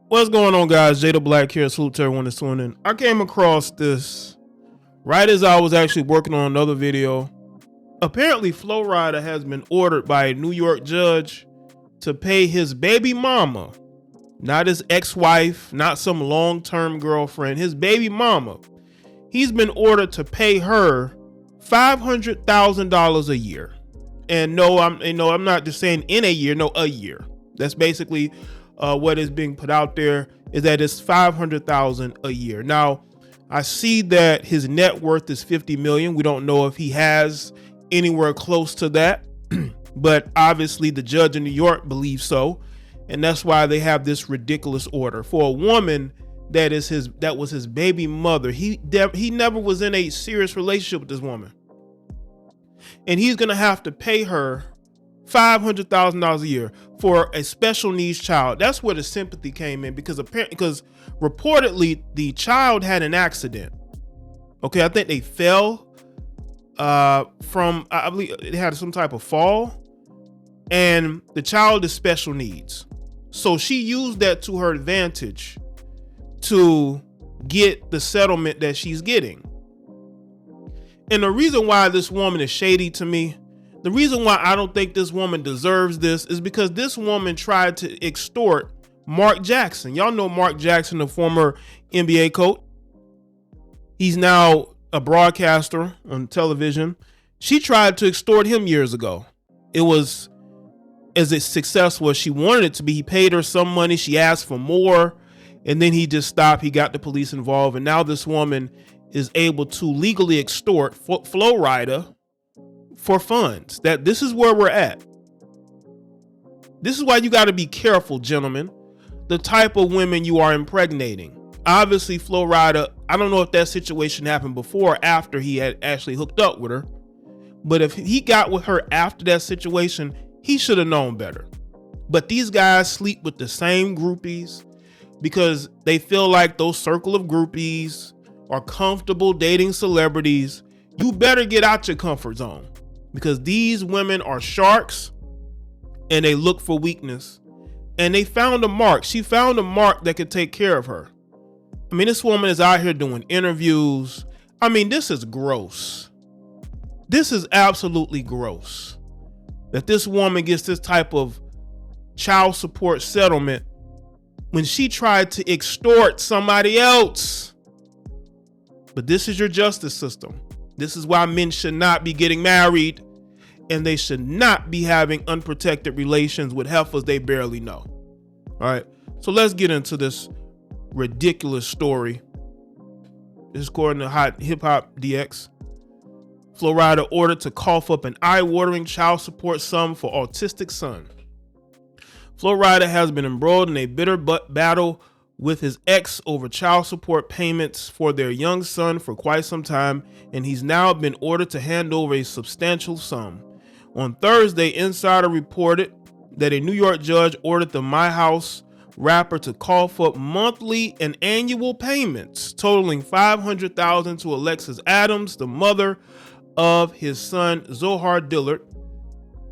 What's going on, guys? Jay the Black here. Salute to everyone that's tuning in. I came across this right as I was actually working on another video. Apparently, Flo Rida has been ordered by a New York judge to pay his baby mama, not his ex-wife, not some long-term girlfriend, his baby mama. He's been ordered to pay her $500,000 a year. And no, I'm not just saying in a year, no, a year. That's basically what is being put out there, is that it's $500,000 a year. Now, I see that his net worth is $50 million. We don't know if he has anywhere close to that, but obviously the judge in New York believes so, and that's why they have this ridiculous order for a woman that was his baby mother. He never was in a serious relationship with this woman, and he's gonna have to pay her $500,000 a year for a special needs child. That's where the sympathy came in, because reportedly the child had an accident. Okay, I think they fell from, I believe it had some type of fall, and the child is special needs. So she used that to her advantage to get the settlement that she's getting. And the reason why this woman is shady to me, the reason why I don't think this woman deserves this, is because this woman tried to extort Mark Jackson. Y'all know Mark Jackson, the former NBA coach. He's now a broadcaster on television. She tried to extort him years ago. It was as successful as she wanted it to be. He paid her some money. She asked for more, and then he just stopped. He got the police involved, and now this woman is able to legally extort Flo Rida for funds. That this is where we're at. This is why you got to be careful, gentlemen, the type of women you are impregnating. Obviously, Flo Rida, I don't know if that situation happened before or after he had actually hooked up with her, but if he got with her after that situation, he should have known better. But these guys sleep with the same groupies because they feel like those circle of groupies are comfortable dating celebrities. You better get out your comfort zone, because these women are sharks and they look for weakness. And they found a mark. She found a mark that could take care of her. I mean, this woman is out here doing interviews. I mean, this is gross. This is absolutely gross that this woman gets this type of child support settlement when she tried to extort somebody else. But this is your justice system. This is why men should not be getting married, and they should not be having unprotected relations with heifers they barely know. All right, so let's get into this ridiculous story. This is according to Hot Hip Hop DX. Flo Rida ordered to cough up an eye-watering child support sum for autistic son. Flo Rida has been embroiled in a bitter battle with his ex over child support payments for their young son for quite some time, and he's now been ordered to hand over a substantial sum. On Thursday, Insider reported that a New York judge ordered the My House rapper to cough up monthly and annual payments totaling $500,000 to Alexis Adams, the mother of his son Zohar Dillard,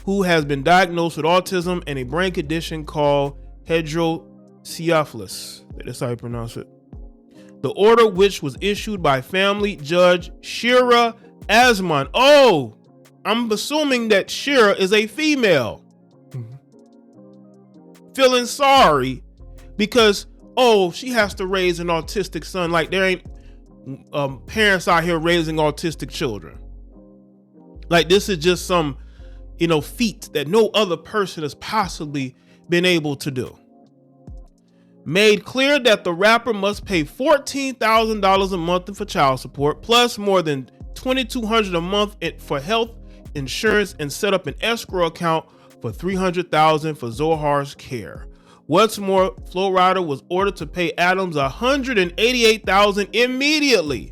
who has been diagnosed with autism and a brain condition called hydrocephalus. That's how you pronounce it. The order, which was issued by family judge Shira Asman. Oh, I'm assuming that Shira is a female. Feeling sorry because, oh, she has to raise an autistic son. Like there ain't parents out here raising autistic children. Like this is just some, feat that no other person has possibly been able to do. Made clear that the rapper must pay $14,000 a month for child support, plus more than $2,200 a month for health insurance, and set up an escrow account for $300,000 for Zohar's care. What's more, Flo Rida was ordered to pay Adams $188,000 immediately,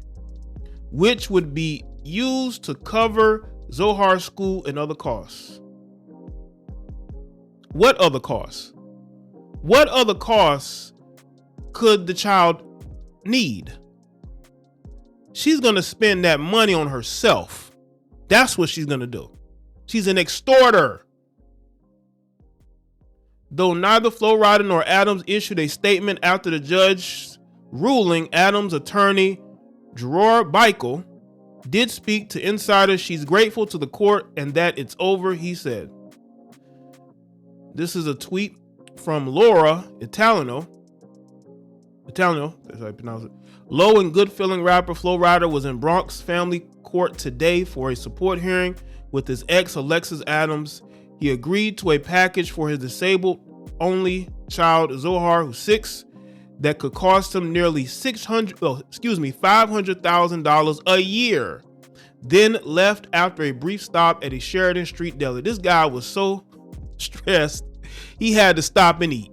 which would be used to cover Zohar's school and other costs. What other costs? What other costs could the child need? She's going to spend that money on herself. That's what she's going to do. She's an extorter. Though neither Flo Rida nor Adams issued a statement after the judge's ruling, Adams' attorney, Gerard Bickel, did speak to insiders. She's grateful to the court and that it's over, he said. This is a tweet from Laura Italiano. That's how you pronounce it. Low and good feeling rapper Flo Rida was in Bronx family court today for a support hearing with his ex Alexis Adams. He agreed to a package for his disabled only child Zohar, who's 6, that could cost him nearly $500,000 a year. Then left after a brief stop at a Sheridan Street deli. This guy was so stressed, he had to stop and eat.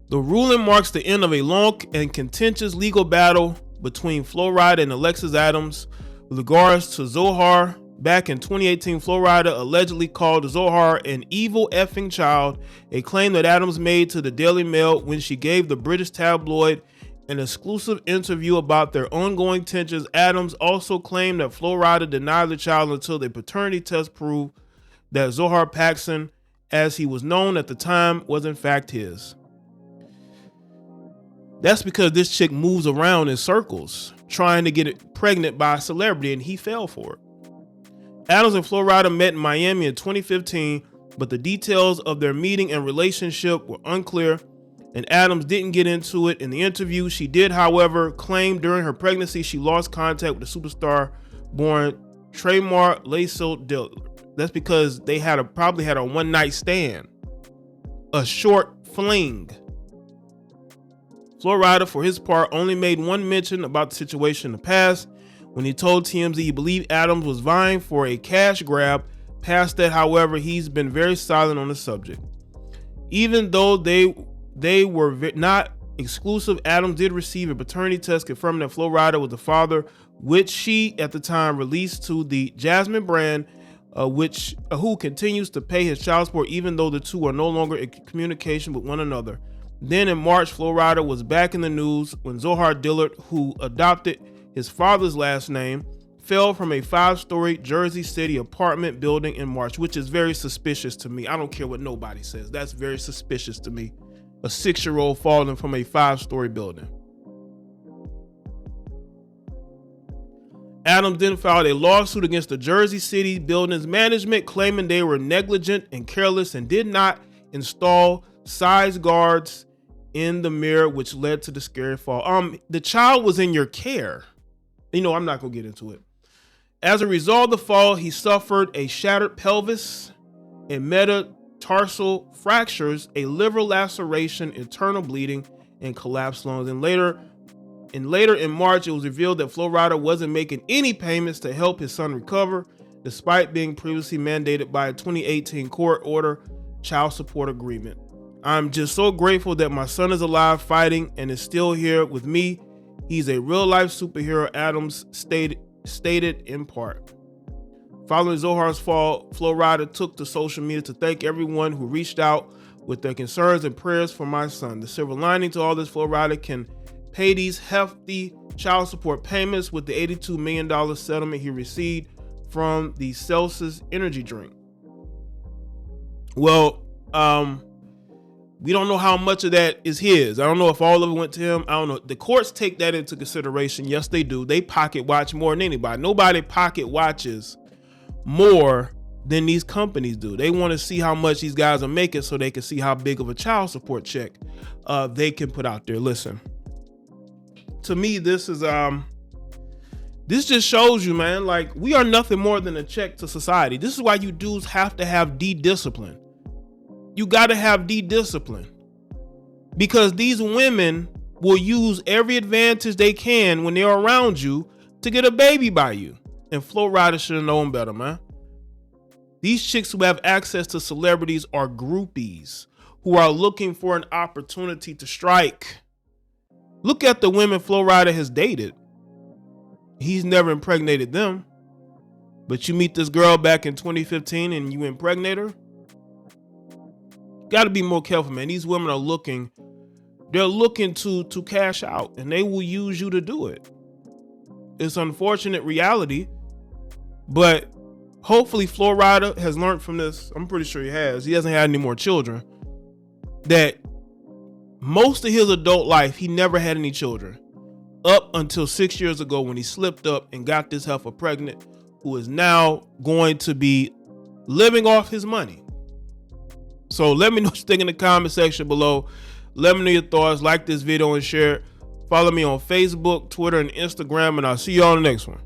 The ruling marks the end of a long and contentious legal battle between Flo Rida and Alexis Adams with regards to Zohar. Back in 2018, Flo Rida allegedly called Zohar an evil effing child, a claim that Adams made to the Daily Mail when she gave the British tabloid an exclusive interview about their ongoing tensions. Adams also claimed that Flo Rida denied the child until the paternity test proved that Zohar Paxson, as he was known at the time, was in fact his. That's because this chick moves around in circles trying to get it pregnant by a celebrity, and he fell for it. Adams and Flo Rida met in Miami in 2015, but the details of their meeting and relationship were unclear, and Adams didn't get into it in the interview. She did, however, claim during her pregnancy she lost contact with the superstar born Tremar Lacey Dillard. That's because they probably had a one-night stand, a short fling. Flo Rida, for his part, only made one mention about the situation in the past when he told TMZ he believed Adams was vying for a cash grab. Past that, however, he's been very silent on the subject. Even though they were not exclusive, Adams did receive a paternity test confirming that Flo Rida was the father, which she at the time released to the Jasmine brand, who continues to pay his child support even though the two are no longer in communication with one another. Then in March, Flo Rida was back in the news when Zohar Dillard, who adopted his father's last name, fell from a 5-story Jersey City apartment building in March, which is very suspicious to me. I don't care what nobody says. That's very suspicious to me. A 6-year-old falling from a 5-story building. Adams then filed a lawsuit against the Jersey City building's management, claiming they were negligent and careless and did not install size guards in the mirror, which led to the scary fall. The child was in your care. I'm not gonna get into it. As a result of the fall, he suffered a shattered pelvis and metatarsal fractures, a liver laceration, internal bleeding, and collapsed lungs. And later in March, it was revealed that Flo Rida wasn't making any payments to help his son recover, despite being previously mandated by a 2018 court order child support agreement. I'm just so grateful that my son is alive, fighting, and is still here with me. He's a real-life superhero, Adams stated in part. Following Zohar's fall, Flo Rida took to social media to thank everyone who reached out with their concerns and prayers for my son. The silver lining to all this, Flo Rida can pay these hefty child support payments with the $82 million settlement he received from the Celsius energy drink. Well, we don't know how much of that is his. I don't know if all of it went to him. I don't know. The courts take that into consideration. Yes, they do. They pocket watch more than anybody. Nobody pocket watches more than these companies do. They want to see how much these guys are making so they can see how big of a child support check they can put out there. Listen, to me, this just shows you, man, like, we are nothing more than a check to society. This is why you dudes have to have D-discipline. You got to have D-discipline, because these women will use every advantage they can when they're around you to get a baby by you. And Flo Rida should have known better, man. These chicks who have access to celebrities are groupies who are looking for an opportunity to strike. Look at the women Flo Rida has dated. He's never impregnated them. But you meet this girl back in 2015 and you impregnate her? Got to be more careful, man. These women are looking, they're looking to cash out, and they will use you to do it. It's unfortunate reality, but hopefully Flo Rida has learned from this. I'm pretty sure he has. He hasn't had any more children. That most of his adult life, he never had any children. Up until 6 years ago when he slipped up and got this heifer pregnant, who is now going to be living off his money. So let me know what you think in the comment section below. Let me know your thoughts. Like this video and share it. Follow me on Facebook, Twitter, and Instagram, and I'll see you on the next one.